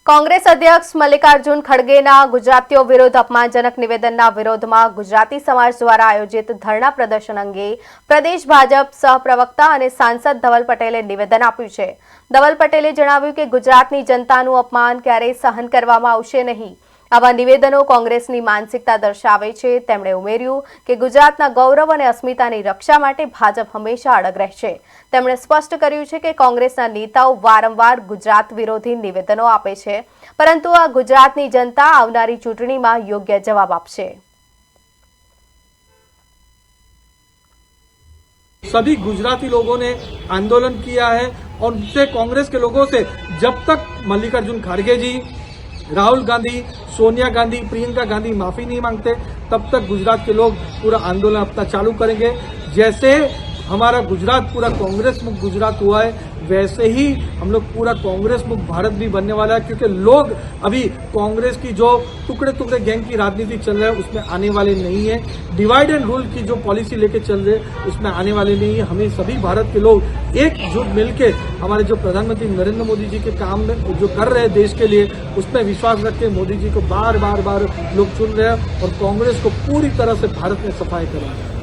કોંગ્રેસ અધ્યક્ષ મલ્લિકાર્જુન ખડગેના ગુજરાતીઓ વિરુદ્ધ અપમાનજનક નિવેદનના વિરોધમાં ગુજરાતી સમાજ દ્વારા આયોજિત ધરણા પ્રદર્શન અંગે પ્રદેશ ભાજપ સહપ્રવક્તા અને સાંસદ ધવલ પટેલે નિવેદન આપ્યું છે। ધવલ પટેલે જણાવ્યું કે ગુજરાતની જનતાનું અપમાન ક્યારેય સહન કરવામાં આવશે નહીં। આવા નિવેદનો કોંગ્રેસની માનસિકતા દર્શાવે છે। તેમણે ઉમેર્યું કે ગુજરાતના ગૌરવ અને અસ્મિતાની રક્ષા માટે ભાજપ હંમેશા અડગ રહેશે। તેમણે સ્પષ્ટ કર્યું છે કે કોંગ્રેસના નેતાઓ વારંવાર ગુજરાત વિરોધી નિવેદનો આપે છે, પરંતુ આ ગુજરાતની જનતા આવનારી ચૂંટણીમાં યોગ્ય જવાબ આપશે। सभी गुजराती लोगों ने आंदोलन किया है और उनसे कांग्रेस के लोगों से जब तक मल्लिकार्जुन खड़गे जी, राहुल गांधी, सोनिया गांधी, प्रियंका गांधी माफी नहीं मांगते, तब तक गुजरात के लोग पूरा आंदोलन अपना चालू करेंगे। जैसे हमारा गुजरात पूरा कांग्रेस मुक्त गुजरात हुआ है, वैसे ही हम लोग पूरा कांग्रेस मुक्त भारत भी बनने वाला है, क्योंकि लोग अभी कांग्रेस की जो टुकड़े टुकड़े गैंग की राजनीति चल रहा है उसमें आने वाले नहीं है। डिवाइड एंड रूल की जो पॉलिसी लेके चल रहे हैं उसमें आने वाले नहीं है। हमें सभी भारत के लोग एकजुट मिलके हमारे जो प्रधानमंत्री नरेंद्र मोदी जी के काम में जो कर रहे हैं देश के लिए, उसमें विश्वास रख के मोदी जी को बार बार लोग चुन रहे हैं और कांग्रेस को पूरी तरह से भारत में सफाई करेंगे।